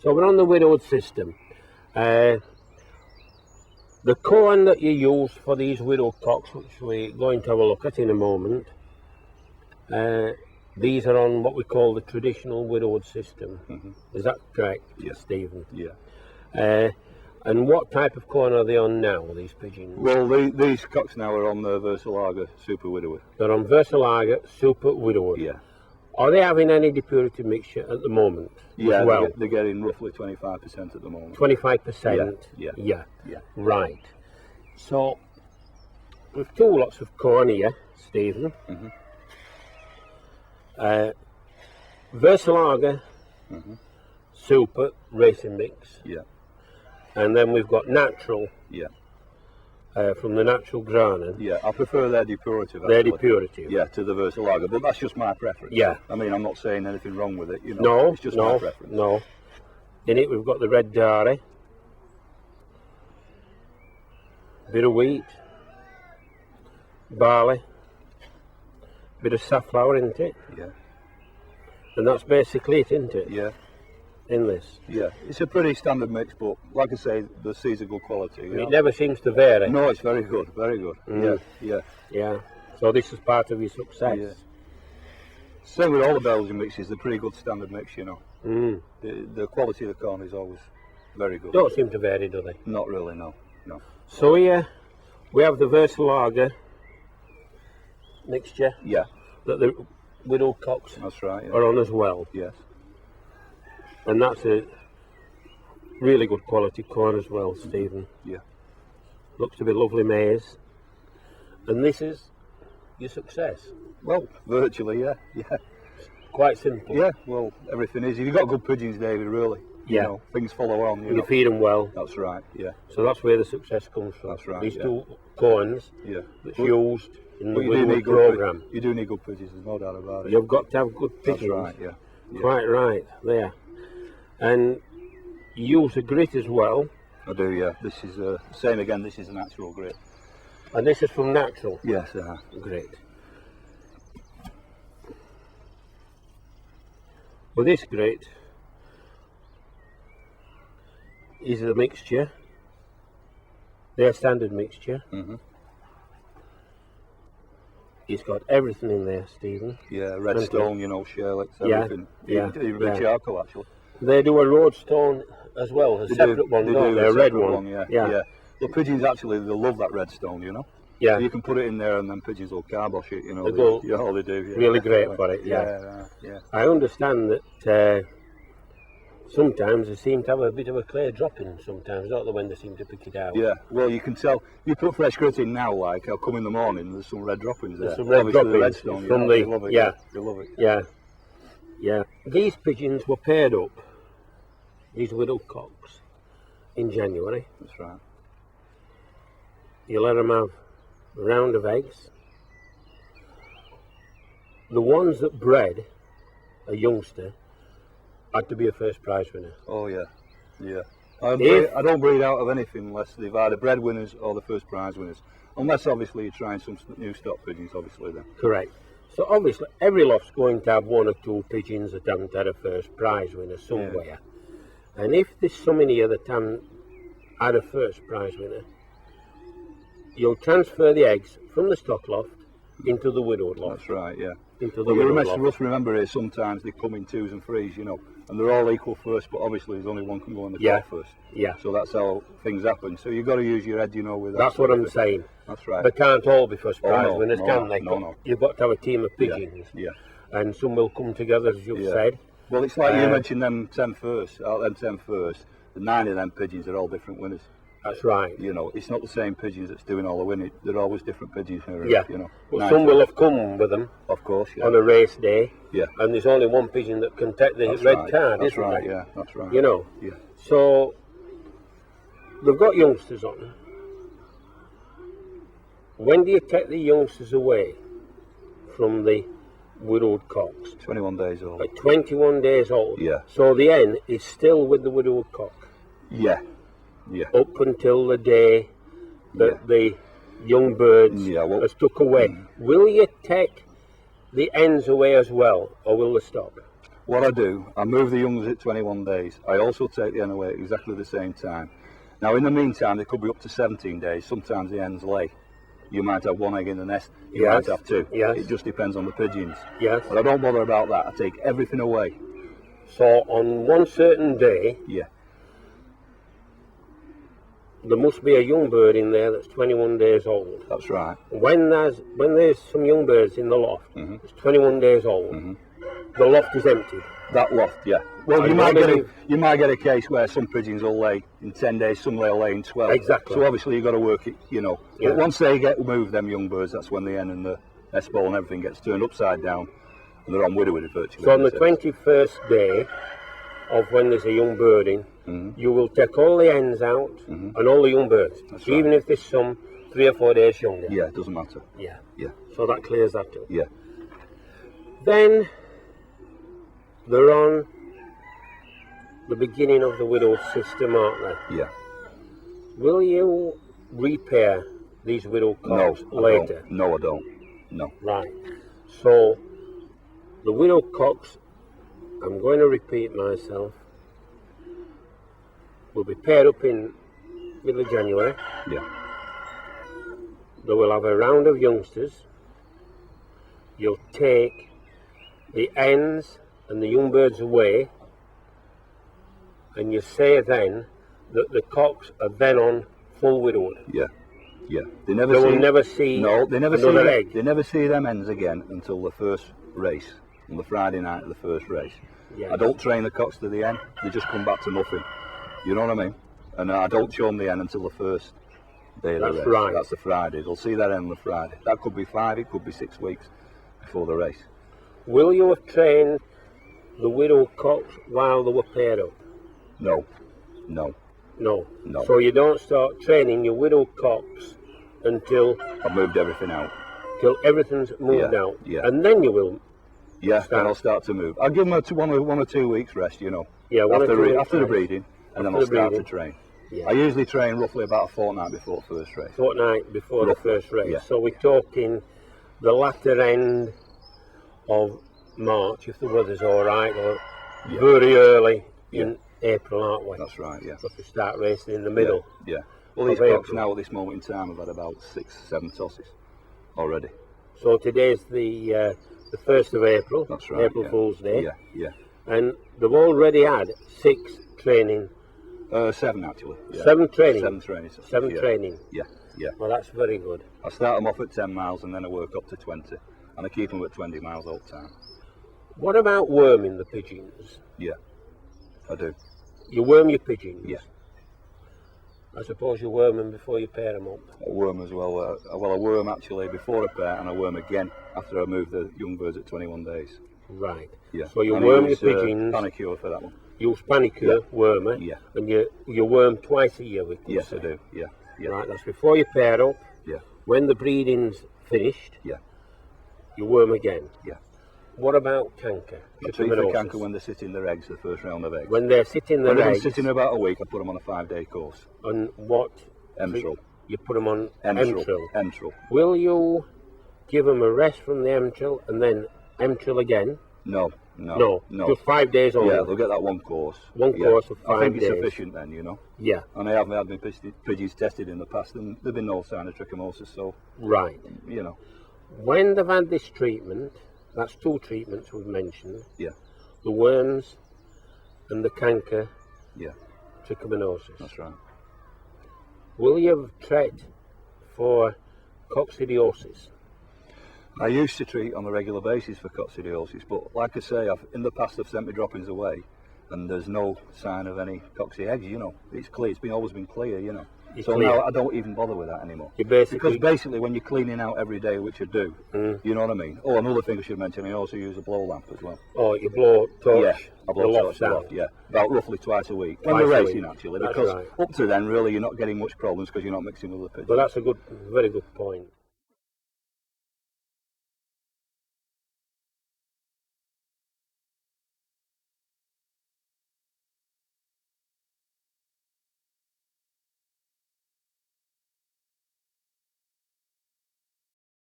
So we're on the widowed system. The corn that you use for these widowed cocks, which we're going to have a look at in a moment, these are on what we call the traditional widowed system. Is that correct, Stephen? Yeah. And what type of corn are they on now, these pigeons? Well, these cocks now are on the Versalager Super Widower. They're on Versalager Super Widower. Yeah. Are they having any depurative mixture at the moment? Yeah, as well? they're getting roughly 25% at the moment. 25%? Yeah. Right. So, we've two lots of corn here, Stephen. Versalager Super Racing Mix. Yeah. And then we've got natural. Yeah. From the natural Granen. Yeah, I prefer their depurative. Their depurative. Yeah, to the Versalager, but that's just my preference. Yeah. I mean, I'm not saying anything wrong with it, you know. No, it's just my preference. No. In it we've got the red dairy, bit of wheat, barley, bit of safflower, isn't it? Yeah. And that's basically it, isn't it? Yeah. In this. Yeah, it's a pretty standard mix, but like I say, the seeds are good quality. It never seems to vary. No, it's very good, very good. Yeah. So this is part of your success. Yeah. Same with all the Belgian mixes, they're pretty good standard mix, you know. The quality of the corn is always very good. Don't seem to vary, do they? Not really, no. So here we have the Versalager mixture. Yeah. That the widowed cocks That's right, yeah. are on as well. Yes. And that's a really good quality corn as well, Stephen. Yeah. Looks to be lovely maize. And this is your success. Well, virtually, yeah. Quite simple. Yeah, well, everything is. If you've got good pigeons, David, really, you know, things follow on. You feed them well. That's right, yeah. So that's where the success comes from. That's right, These two corns that's used in the widowed programme. You do need good pigeons, there's no doubt about it. You've got to have good pigeons. That's right, yeah. Quite right, there. And you use a grit as well. I do, yeah. This is, same again, this is a natural grit. And this is from natural? Yes, Grit. Well, this grit is a mixture, their standard mixture. It's got everything in there, Stephen. Yeah, redstone, you know, shellets, everything. Even charcoal, actually. They do a roadstone as well, a separate one, don't they? A red one. Yeah. The pigeons actually, they love that redstone, you know. Yeah. You can put it in there and then pigeons will carbosh it, you know. They do. Yeah. Really great for it, yeah. I understand that sometimes they seem to have a bit of a clay dropping sometimes, don't they, when they seem to pick it out? Yeah, well, you can tell. You put fresh grit in now, like, I'll come in the morning, there's some red droppings there. There's some red droppings the redstone, from they love it. Yeah. They love it. Yeah. These pigeons were paired up, these widowed cocks, in January. That's right. You let them have a round of eggs. The ones that bred a youngster had to be a first prize winner. Oh yeah. I don't breed out of anything unless they've either bred winners or the first prize winners. Unless obviously you're trying some new stock pigeons, obviously then. Correct. So obviously every loft's going to have one or two pigeons that haven't had a first prize winner somewhere. Yeah. And if there's some in here that haven't had a first prize winner, you'll transfer the eggs from the stock loft into the widowed loft. That's right, yeah. Into the widowed loft. You must remember here, sometimes they come in 2s and 3s, you know, and they're all equal first, but obviously there's only one can go on the top first. Yeah. So that's how things happen. So you've got to use your head, you know, with that. That's what I'm saying. That's right. They can't all be first prize winners, can they? No. You've got to have a team of pigeons. Yeah. And some will come together, as you've said. Well, it's like you mentioned them 10 first, out of them 10 first, the 9 of them pigeons are all different winners. That's right. You know, it's not the same pigeons that's doing all the winning. They're always different pigeons. You know. But some will have come with them. Of course, on a race day. Yeah. And there's only one pigeon that can take the red card, that's isn't right, there? Yeah, that's right. You know. Yeah. So they've got youngsters on. When do you take the youngsters away from the widowed cocks? 21 days old. At 21 days old. Yeah. So the hen is still with the widowed cock. Yeah. Yeah. Up until the day that the young birds are stuck away. Will you take the hens away as well, or will they stop? What I do, I move the youngs at 21 days. I also take the hen away at exactly the same time. Now in the meantime, they could be up to 17 days. Sometimes the hens lay. You might have one egg in the nest, you might have two. Yes. It just depends on the pigeons. Yes. But I don't bother about that. I take everything away. So on one certain day, Yeah. there must be a young bird in there that's 21 days old. That's right. When there's some young birds in the loft, it's 21 days old, the loft is empty. That loft, yeah. Well, you might get a case where some pigeons will lay in 10 days, some will lay in 12. Exactly. So obviously you've got to work it, you know. Yeah. But once they get moved, them young birds, that's when the hen and the nest ball and everything gets turned upside down, and they're on widowed virtually. So on the 21st day of when there's a young bird in, you will take all the hens out and all the young birds, That's even right. if there's some 3 or 4 days younger. Yeah, it doesn't matter. Yeah. Yeah. So that clears that up. Yeah. Then they're on the beginning of the widow system, aren't they? Yeah. Will you repair these widow cocks later? No, I don't. No. Right. So the widow cocks, I'm going to repeat myself, will be paired up in middle of January. Yeah. They will have a round of youngsters. You'll take the hens and the young birds away, and you say then that the cocks are then on full widowhood. Yeah. Yeah. They will never see another egg. They never see them hens again until the first race, on the Friday night of the first race. Yes. I don't train the cocks to the hen, they just come back to nothing. You know what I mean? And I don't show them the hen until the first day of the race. That's right. That's the Friday. They'll see that hen on the Friday. That could be 5, it could be 6 weeks before the race. Will you have trained the widow cocks while they were paired up? No. No. No. No. So you don't start training your widow cocks until I've moved everything out. till everything's moved out. Yeah. And then you will. Yeah, then I'll start to move. I'll give them one or 2 weeks rest, you know. Yeah, after the breeding, and then I'll start to train. Yeah. I usually train roughly about a fortnight before the first race. Fortnight before the first race. Yeah. So we're talking the latter end of March, if the weather's all right, or very early in April, aren't we? That's right, yeah. Because we start racing in the middle. Yeah. Well, these cocks now at this moment in time have had about 6, 7 tosses already. So today's the 1st of April. That's right. April Fool's Day. Yeah, yeah. And they've already had 6 training. 7 actually. Yeah. 7 training. 7 trainings. 7 training. Yeah, yeah. Well, that's very good. I start them off at 10 miles and then I work up to 20, and I keep them at 20 miles all the time. What about worming the pigeons? Yeah, I do. You worm your pigeons? Yeah. I suppose you worm them before you pair them up. I worm as well. I worm actually before I pair, and I worm again after I move the young birds at 21 days. Right. Yeah. So you worm your pigeons. Panicure for that one. Use panicure, wormer. Yeah. And you worm twice a year, we could Yes, say. I do. Yeah. Yeah. Right. That's before you pair up. Yeah. When the breeding's finished. Yeah. You worm again. Yeah. What about canker? I treat for canker when they're sitting their eggs, the first round of eggs. When they're sitting their eggs. When they're sitting about a week, I put them on a 5-day course. On what? Emtril. You put them on Emtril. Emtril. Will you give them a rest from the Emtril and then Emtril again? No. Just 5 days only. Yeah, they'll get that one course. Course of 5 days. I think it's sufficient then, you know. Yeah. And I have had my pigeons tested in the past, and there've been no sign of trichomosis, so. Right. You know. When they've had this treatment, that's 2 treatments we've mentioned. Yeah. The worms and the canker. Yeah. Trichomoniasis. That's right. Will you treat for coccidiosis? I used to treat on a regular basis for coccidiosis, but like I say, in the past I've sent my droppings away, and there's no sign of any cocci eggs. You know, it's clear. It's always been clear. You know. Now I don't even bother with that anymore. Because basically when you're cleaning out every day, which I do, you know what I mean? Oh, another thing I should mention, I also use a blow lamp as well. Oh, you blow torch? Yeah, I blow torch aloft, yeah. About roughly twice a week. When we're racing, actually. Because up to then, really, you're not getting much problems because you're not mixing with the pigeons. But that's a very good point.